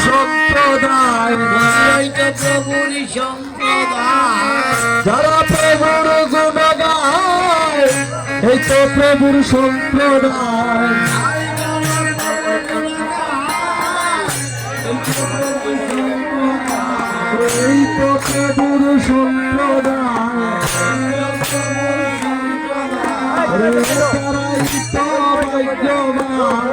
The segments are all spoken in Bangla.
সম্প্রদায় প্রভুর সম্প্রদায় যারা প্রভুর গুণ গায় এই তো প্রভুর সম্প্রদায় এই তো প্রভুর সম্প্রদায় তারাই তো ভাগ্যবান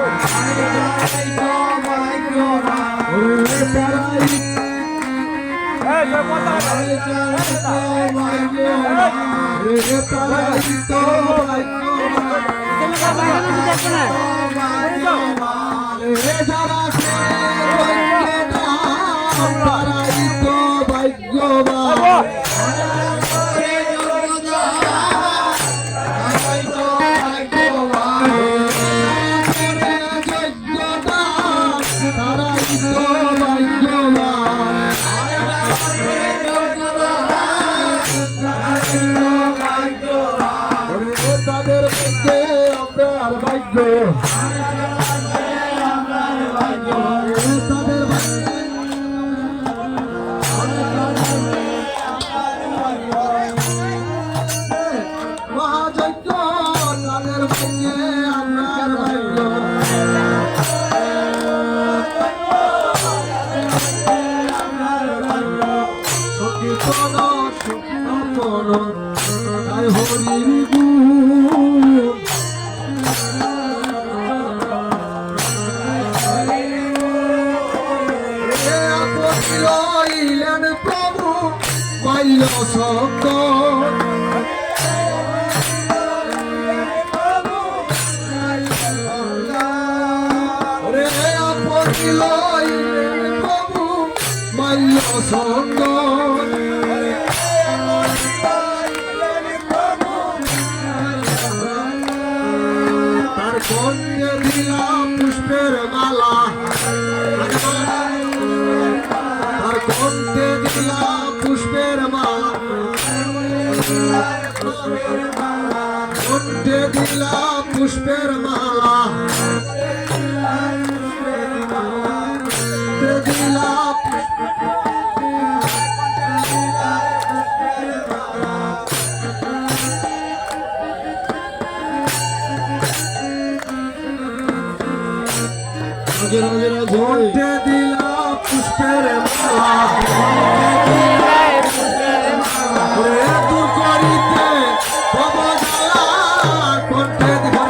তাদের মধ্যে আমরা ভাগ্য মহাযজ্ঞ তাদের মধ্যে আমরা ভাগ্য সখীপন সখীপন তাই হরির লইলেন প্রভু মাল্য শব্দ রে আপনি লইলেন প্রভু মাল্য শব্দ তার কন্যা দিলাম পুষ্পের মালা কণ্ঠে দিলা পুষ্পের মালা কণ্ঠে দিলা পুষ্পের মালা দিলা কণ্ঠে দিলা পুষ্পের মালা দূর করিতে পবজালা কণ্ঠে দিলা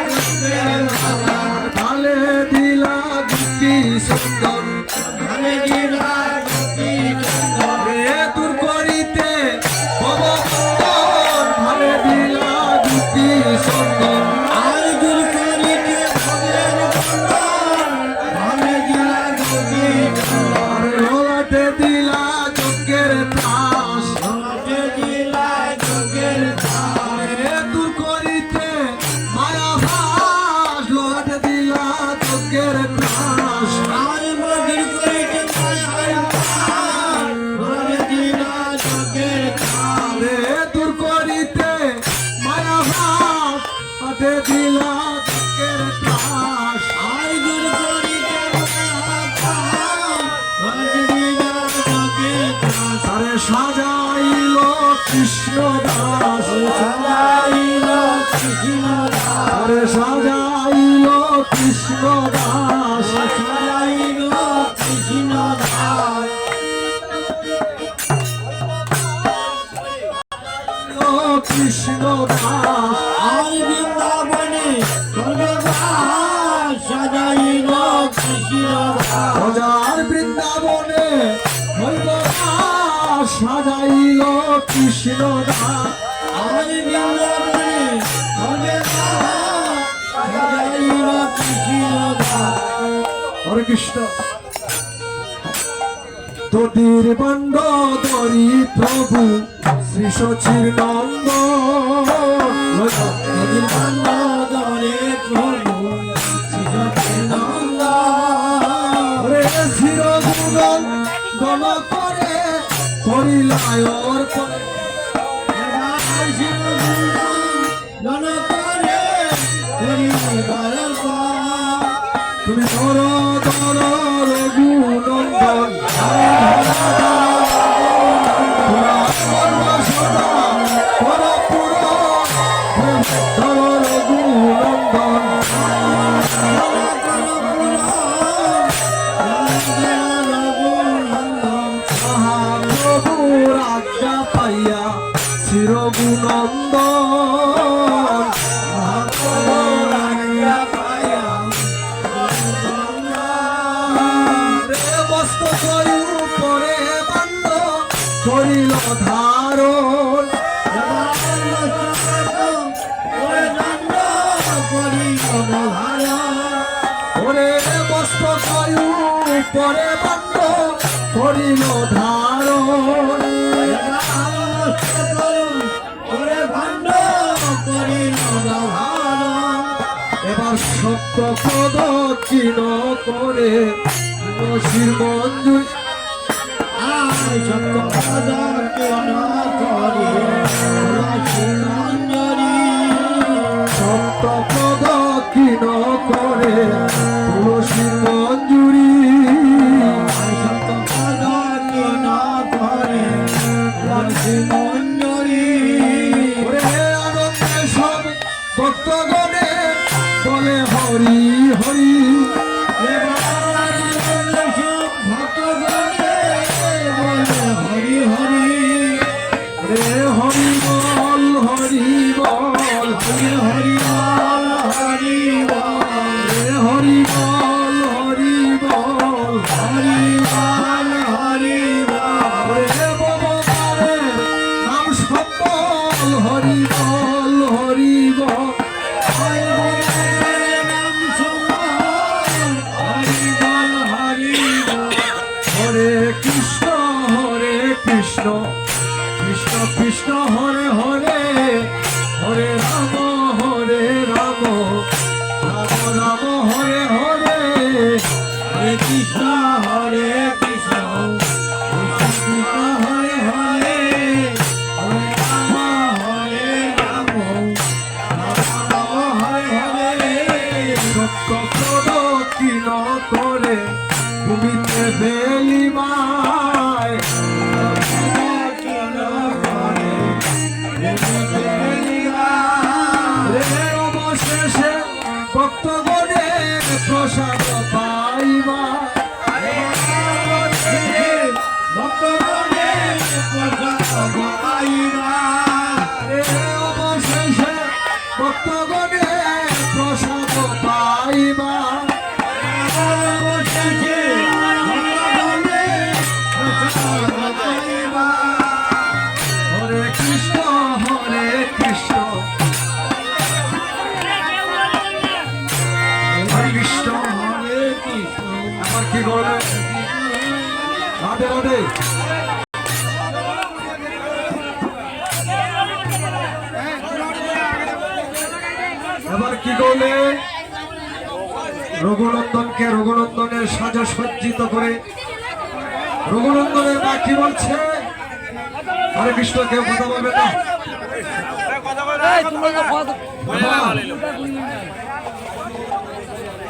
পুষ্পের মালা ঢালে দিলা দুটি সুন্দর দূর করিতে পবজালা ঢালে দিলা দুটি সুন্দর ললাটে দিলা যজ্ঞের ত্রাস দূর করিতে মায়া ভাস ললাটে দিলা যজ্ঞের ত্রাস দূর করিতে মায়া ভাস হাতে দিলা যজ্ঞের ত্রাস সারে সাজাইল কৃষ্ণ দাস সারে সাজাইল কৃষ্ণ দাস কৃষ্ণ দাস বৃন্দাবনে সাজাইল কৃষ্ণ রাজার বৃন্দাবনে সাজাইল কৃষ্ণ দাস হরে কৃষ্ণ তোদের বন্ড দরি প্রভু শ্রী সচির নন্দ তোদের বন্ড দরে প্রভু শ্রী সচির নন্দ শির গুণ গণ করে করিলায়র করে গণ করে পরে বান্ধ করিল ধারণ ওরে ভাণ্ড করিল ধারণ এবার সত্য পদ চিন করে তুলসীর মঞ্জুর আর সত্য পদ কেন করে তুলসীর মঞ্জুরি সত্য পদ কিন করে তুলসীর মঞ্জুরি আর সত্য পদ কেন করে তুলসীর মঞ্জুরি ওরে আনন্দে সব ভক্তগণে বলে হরি হরি রে হরি বল হরি বল রে হরি বল হরি বল রে ভগবানে নাম সফল হরি বল হরে কৃষ্ণ কৃষ্ণ কৃষ্ণ হরে হরে হরে রাম রাম রাম হরে হরে হরে কৃষ্ণ হরে কৃষ্ণ কৃষ্ণ হরে হরে হরে রাম হরে রাম রাম হরে হরে সত্য পদ কিন করে তুমি বেলি মায় রে অবশেষে ভক্তগণে প্রসাদ পাইবা রে অবশেষে ভক্তগণে প্রসাদ পাইবা হরে কৃষ্ণ কৃষ্ণ আমার কি করবে রাধে রাধে এবার কি করলে রঘুনন্দনকে রঘুনন্দনের সাজা সজ্জিত করে রঘুনন্দনের মা কি বলছে হরে কৃষ্ণ কেউ কথা বলবে না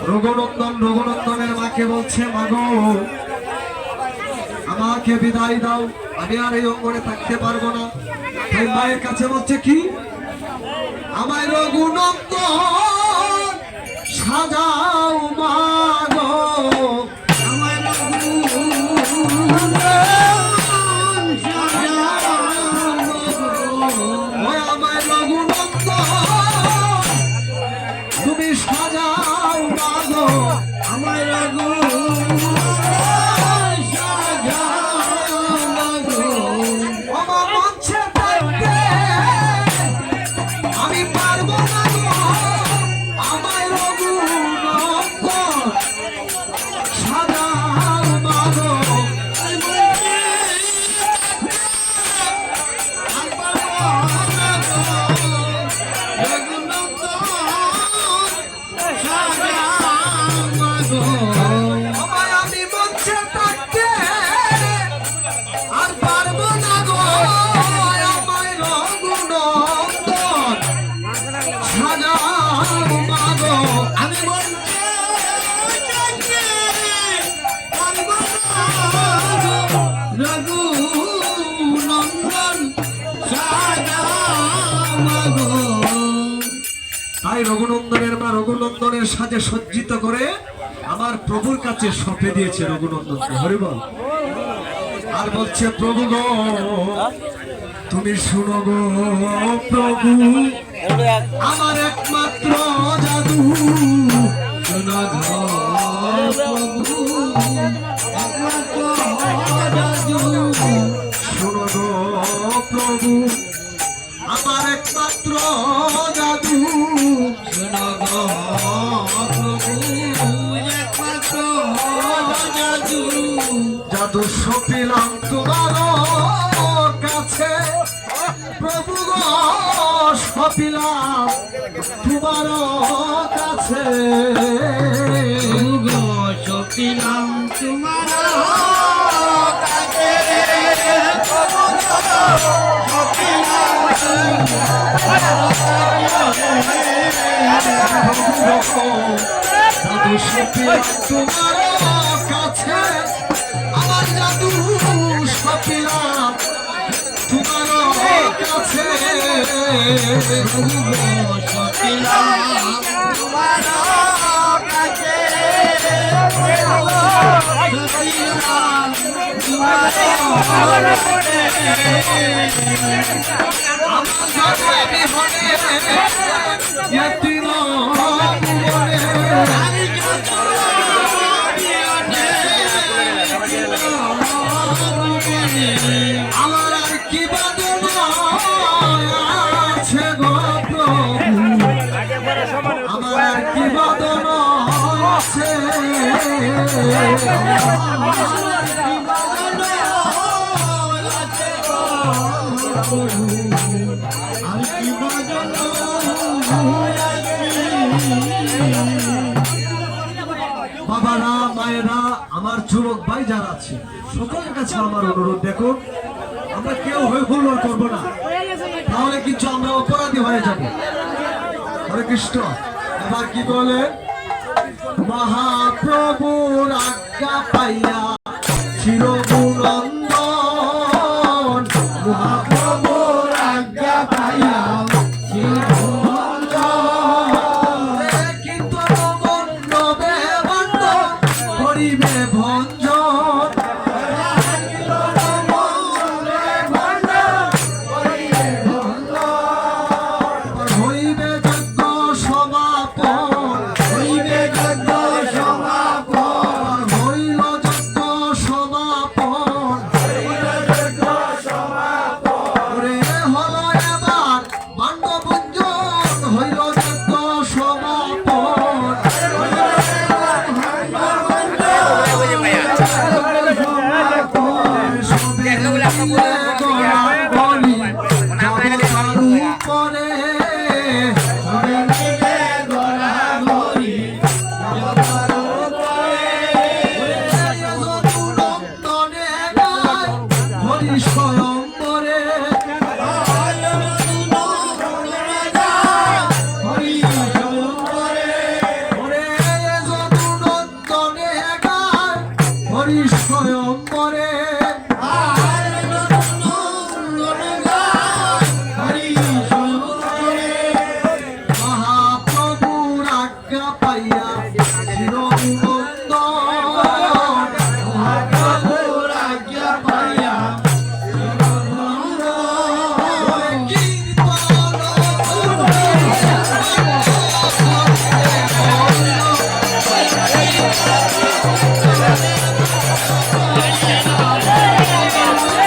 রঘুনন্দনের মাকে বলছে মাগো আমাকে বিদায় দাও আমি আর এই অঙ্গনে থাকতে পারবো না তাই মায়ের কাছে বলছে কি আমায় রঘুনন্দন সাজাও মাগো আমায় আমায় রঘুনন্দন তুমি সাজাও মাগো আমায় আমার মঞ্চে থাকতে আমি পারবো না গো আমায় রঘুনন্দন সাজাও মাগো আমায় আমি মঞ্চে থাকতে আর পারবো না গো আমায় রঘুনন্দন সাজাও মাগো আমি রঘুনন্দন তাই রঘুনন্দনের মা রঘুনন্দনের সাজে সজ্জিত করে আমার প্রভুর কাছে সঁপে দিয়েছে রঘুনন্দনকে হরিবল আর বলছে প্রভু গো তুমি শুনো গো প্রভু আমার একমাত্র জাদু শোনো গো প্রভু একমাত্র জাদু শোনো গো প্রভু আমার একমাত্র জাদু শোনো গো প্রভু একমাত্র জাদু সপিলাম তোমার কাছে প্রভু গো সপিলাম তোমার কাছে গো সপিলাম তোমার কাছে জাদু সপিলাম তোমার কাছে আমার জাদু সপিলাম তোমার কাছে সপিলাম তোমার কাছে সপিলাম তোমার আমার জাদু বিহনে এতিম মনে আমার আর কি বাদনা আছে গো প্রভু আমার আর কি বাদনা আছে আর কি বাজনা বাবারা মায়েরা আমার যুবক ভাই যারা আছে সকলের কাছে আমার অনুরোধ দেখুন আমরা কেউ হয়ে হুল্লোড় করবো না তাহলে কিন্তু আমরা অপরাধী হয়ে যাব হরে কৃষ্ণ এবার কি বলে মহাপ্রভুর আজ্ঞা পাইয়া চির